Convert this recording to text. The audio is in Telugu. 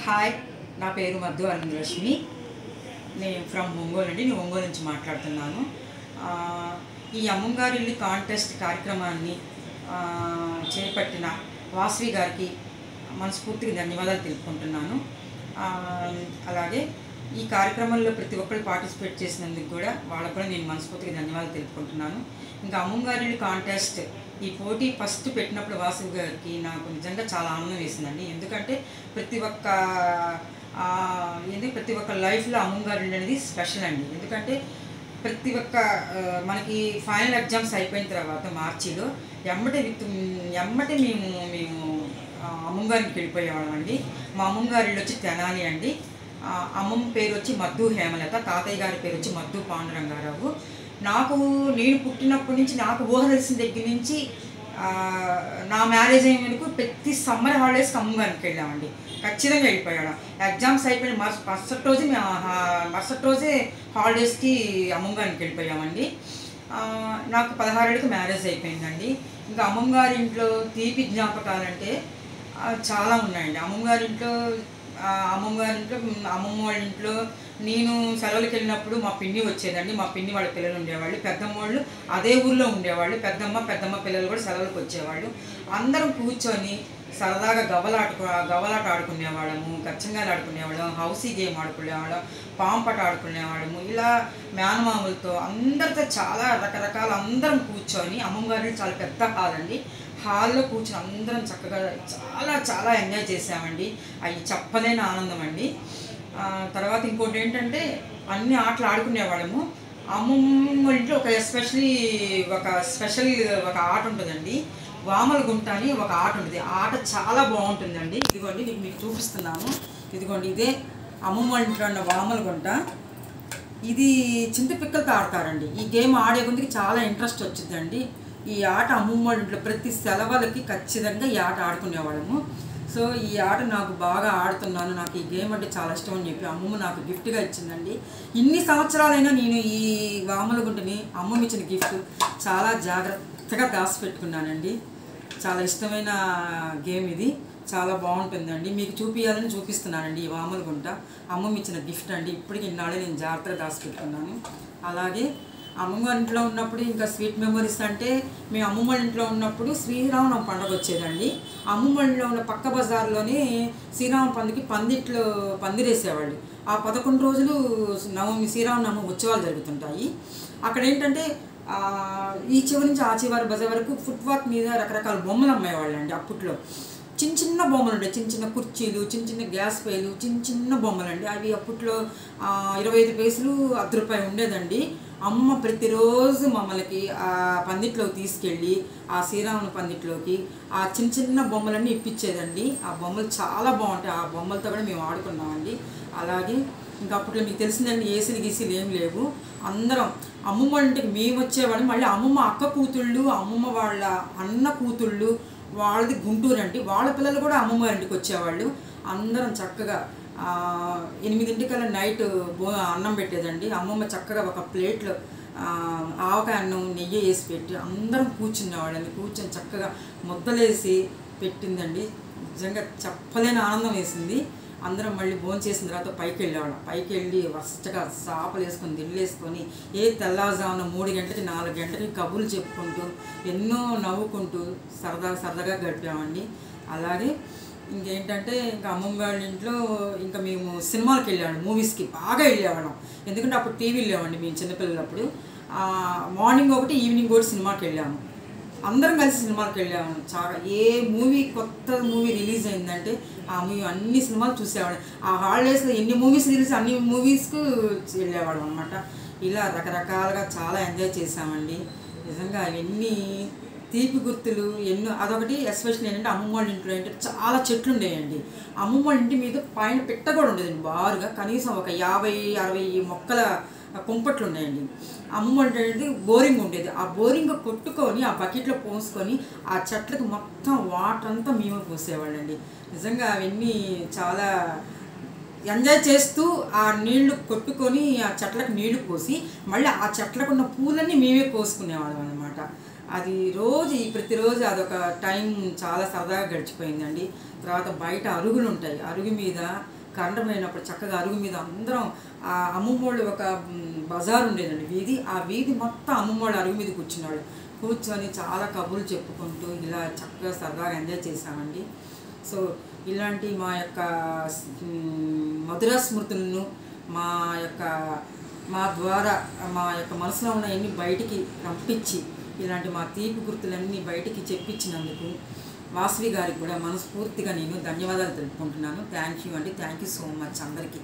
హాయ్, నా పేరు మధు అనంతలక్ష్మి. నేను ఫ్రమ్ ఒంగోలు అండి. నేను ఒంగోలు నుంచి మాట్లాడుతున్నాను. ఈ అమ్మంగారిల్లు కాంటెస్ట్ కార్యక్రమాన్ని చేపట్టిన వాసవి గారికి మనస్ఫూర్తిగా ధన్యవాదాలు తెలుపుకుంటున్నాను. అలాగే ఈ కార్యక్రమంలో ప్రతి ఒక్కరు పార్టిసిపేట్ చేసినందుకు కూడా వాళ్ళకు కూడా నేను మనస్ఫూర్తిగా ధన్యవాదాలు తెలుపుకుంటున్నాను. ఇంకా అమ్మంగారిల్లు కాంటెస్ట్ ఈ పోటీ ఫస్ట్ పెట్టినప్పుడు వాసవి గారికి నాకు నిజంగా చాలా ఆనందం వేసిందండి. ఎందుకంటే ప్రతి ఒక్క లైఫ్లో అమ్మంగారిల్లు అనేది స్పెషల్ అండి. ఎందుకంటే ప్రతి ఒక్క మనకి ఫైనల్ ఎగ్జామ్స్ అయిపోయిన తర్వాత మార్చిలో ఎమ్మటే మేము అమ్మంగారికి వెళ్ళిపోయేవాళ్ళం అండి. మా అమ్మంగారిల్లు వచ్చి తెనాలి అండి. అమ్మమ్మ పేరు వచ్చి మద్దు హేమలత, తాతయ్య గారి పేరు వచ్చి మద్దు పాండురంగారావు. నేను పుట్టినప్పటి నుంచి, నాకు ఊహ తెలిసిన దగ్గర నుంచి నా మ్యారేజ్ అయిన వరకు ప్రతి సమ్మర్ హాలిడేస్కి అమ్మగారికి వెళ్ళామండి. ఖచ్చితంగా వెళ్ళిపోయాడు. ఎగ్జామ్స్ అయిపోయిన మరుసటి రోజే హాలిడేస్కి అమ్మగారికి వెళ్ళిపోయామండి. నాకు 16 ఏళ్ళకి మ్యారేజ్ అయిపోయిందండి. ఇంకా అమ్మగారి ఇంట్లో తీపి జ్ఞాపకాలంటే చాలా ఉన్నాయండి. అమ్మమ్మ వాళ్ళ ఇంట్లో నేను సెలవులకు వెళ్ళినప్పుడు మా పిన్ని వచ్చేదండి. మా పిన్ని వాళ్ళ పిల్లలు ఉండేవాళ్ళు, పెద్దమ్మోళ్ళు అదే ఊళ్ళో ఉండేవాళ్ళు. పెద్దమ్మ పిల్లలు కూడా సెలవులకు వచ్చేవాళ్ళు. అందరం కూర్చొని సరదాగా గవ్వలాట ఆడుకునేవాళ్ళము, గచ్చంగాలు ఆడుకునేవాళ్ళం, హౌసీ గేమ్ ఆడుకునేవాళ్ళం, పాంపట ఆడుకునేవాళ్ళము. ఇలా మేనమామలతో అందరితో చాలా రకరకాల అందరం కూర్చొని, అమ్మగారి చాలా పెద్ద హాల్ అండి, హాల్లో కూర్చొని అందరం చక్కగా చాలా చాలా ఎంజాయ్ చేసామండి. అవి చెప్పలేని ఆనందం అండి. తర్వాత ఇంకోటి ఏంటంటే అన్ని ఆటలు ఆడుకునేవాళ్ళము. అమ్మమ్మ ఇంట్లో ఒక స్పెషల్ ఆట ఉంటుందండి, వామల గుంట అని ఒక ఆట ఉంటుంది. ఆ ఆట చాలా బాగుంటుందండి. ఇదిగోండి మీకు చూపిస్తున్నాను. ఇదిగోండి, ఇదే అమ్మమ్మ ఇంట్లో ఉన్న వామల గుంట. ఇది చింతపిక్కలతో ఆడతారండి. ఈ గేమ్ ఆడే కొద్దికి చాలా ఇంట్రెస్ట్ వచ్చిందండి. ఈ ఆట అమ్మమ్మ ఇంట్లో ప్రతి సెలవులకి ఖచ్చితంగా ఈ ఆట ఆడుకునేవాళ్ళము. సో ఈ ఆట నాకు బాగా ఆడుతున్నాను, నాకు ఈ గేమ్ అంటే చాలా ఇష్టం అని చెప్పి అమ్మమ్మ నాకు గిఫ్ట్గా ఇచ్చిందండి. ఇన్ని సంవత్సరాలైనా నేను ఈ వామల గుంటని అమ్మమ్మ ఇచ్చిన గిఫ్ట్ చాలా జాగ్రత్తగా దాచిపెట్టుకున్నానండి. చాలా ఇష్టమైన గేమ్ ఇది, చాలా బాగుంటుందండి. మీకు చూపిస్తున్నానండి. ఈ వామల గుంట అమ్మమ్మ ఇచ్చిన గిఫ్ట్ అండి. ఇప్పటికి ఇన్నాళ్ళు నేను జాగ్రత్తగా దాచిపెట్టుకున్నాను. అలాగే అమ్మమ్మ ఇంట్లో ఉన్నప్పుడు ఇంకా స్వీట్ మెమరీస్ అంటే, మేము అమ్మమ్మ ఇంట్లో ఉన్నప్పుడు శ్రీరామనవమి పండుగ వచ్చేదండి. అమ్మమ్మ ఇంట్లో ఉన్న పక్క బజార్లోనే శ్రీరామ పందిరేసేవాళ్ళు. ఆ 11 రోజులు శ్రీరామనవమి ఉత్సవాలు జరుగుతుంటాయి. అక్కడ ఏంటంటే ఈ చివరి నుంచి ఆ చివరి బజార్ వరకు ఫుట్పాత్ మీద రకరకాల బొమ్మలు అమ్మేవాళ్ళు అండి. అప్పట్లో చిన్న బొమ్మలు ఉంటాయి, చిన్న కుర్చీలు, చిన్న గ్యాస్ పొయ్యిలు, చిన్న బొమ్మలు అండి. అవి అప్పట్లో 25 పైసలు, ₹10 ఉండేదండి. అమ్మ ప్రతిరోజు మమ్మల్ని ఆ పందిట్లోకి తీసుకెళ్ళి, ఆ శ్రీరాముని పందిట్లోకి ఆ చిన్న బొమ్మలన్నీ ఇప్పించేదండి. ఆ బొమ్మలు చాలా బాగుంటాయి. ఆ బొమ్మలతో కూడా మేము ఆడుకున్నామండి. అలాగే ఇంకా అప్పట్లో మీకు తెలిసిందండి, గీసీలు ఏం లేవు. అందరం అమ్మమ్మ ఇంటికి మేము వచ్చేవాళ్ళం. మళ్ళీ అమ్మమ్మ అక్క కూతుళ్ళు, అమ్మమ్మ వాళ్ళ అన్న కూతుళ్ళు, వాళ్ళది గుంటూరు అండి, వాళ్ళ పిల్లలు కూడా అమ్మమ్మ గారి ఇంటికి వచ్చేవాళ్ళు. అందరం చక్కగా 8 నైట్ అన్నం పెట్టేదండి. అమ్మమ్మ చక్కగా ఒక ప్లేట్లో ఆవకాయ అన్నం, నెయ్యి వేసి పెట్టి అందరం కూర్చునేవాళ్ళండి. కూర్చొని చక్కగా ముద్దలేసి పెట్టిందండి. నిజంగా చెప్పలేని ఆనందం వేసింది. అందరం మళ్ళీ భోజనం చేసిన తర్వాత పైకి వెళ్ళేవాళ్ళం. పైకి వెళ్ళి వరుసగా చాపలు వేసుకొని దిల్లేసుకొని తెల్లవారుజామున 3 గంటలకి 4 గంటలకి కబుర్లు చెప్పుకుంటూ ఎన్నో నవ్వుకుంటూ సరదాగా గడిపామండి. అలాగే ఇంకేంటంటే ఇంకా అమ్మమ్మ వాళ్ళ ఇంట్లో ఇంకా మేము సినిమాలకు వెళ్ళేవాళ్ళం, మూవీస్కి బాగా వెళ్ళేవాళ్ళం. ఎందుకంటే అప్పుడు టీవీలు లేవండి. మేము చిన్నపిల్లలప్పుడు మార్నింగ్ ఒకటి, ఈవినింగ్ ఒకటి సినిమాకి వెళ్ళాము. అందరం కలిసి సినిమాకి వెళ్ళాము. చాలా కొత్త మూవీ రిలీజ్ అయిందంటే అన్ని సినిమాలు చూసేవాళ్ళం. ఆ హాలిడేస్లో ఎన్ని మూవీస్ రిలీజ్, అన్ని మూవీస్కు వెళ్ళేవాళ్ళం అనమాట. ఇలా రకరకాలుగా చాలా ఎంజాయ్ చేసామండి. నిజంగా అవన్నీ తీపి గుర్తులు ఎన్నో. అదొకటి ఎస్పెషల్లీ ఏంటంటే అమ్మమ్మ వాళ్ళ ఇంట్లో ఏంటంటే చాలా చెట్లు ఉండేయండి. అమ్మమ్మ వాళ్ళ ఇంటి మీద పైన పెట్ట కూడా ఉండేదండి. బారుగా కనీసం ఒక 50-60 మొక్కల కుంపట్లు ఉన్నాయండి. అమ్మమ్మ అంటే బోరింగ్ ఉండేది. ఆ బోరింగ్ కొట్టుకొని ఆ బకెట్లో పోసుకొని ఆ చెట్లకు మొత్తం వాటర్ అంతా మేమే పోసేవాళ్ళండి. నిజంగా అవన్నీ చాలా ఎంజాయ్ చేస్తూ ఆ నీళ్లు కొట్టుకొని ఆ చెట్లకు నీళ్లు పోసి మళ్ళీ ఆ చెట్లకు ఉన్న పూలన్నీ మేమే కోసుకునేవాళ్ళం అనమాట. అది ప్రతిరోజు అదొక టైం చాలా సరదాగా గడిచిపోయిందండి. తర్వాత బయట అరుగులు ఉంటాయి, అరుగు మీద కరెంటు పోయినప్పుడు చక్కగా అరుగు మీద అందరం ఆ అమ్మమ్మోళ్ళు ఒక బజార్ ఉండేదండి వీధి, ఆ వీధి మొత్తం అమ్మమ్మోళ్ళు అరుగు మీద కూర్చున్నాడు. కూర్చొని చాలా కబుర్లు చెప్పుకుంటూ ఇలా చక్కగా సరదాగా ఎంజాయ్ చేసామండి. సో ఇలాంటి మా యొక్క మధుర స్మృతులను మా యొక్క మా ద్వారా మా యొక్క మనసులో ఉన్న అన్ని బయటికి పంపించి ఇలాంటి మా తీపి గుర్తులన్నీ బయటికి చెప్పించినందుకు వాసవి గారికి కూడా మనస్ఫూర్తిగా నేను ధన్యవాదాలు తెలుపుకుంటున్నాను. థ్యాంక్ యూ అండి. థ్యాంక్ యూ సో మచ్ అందరికీ.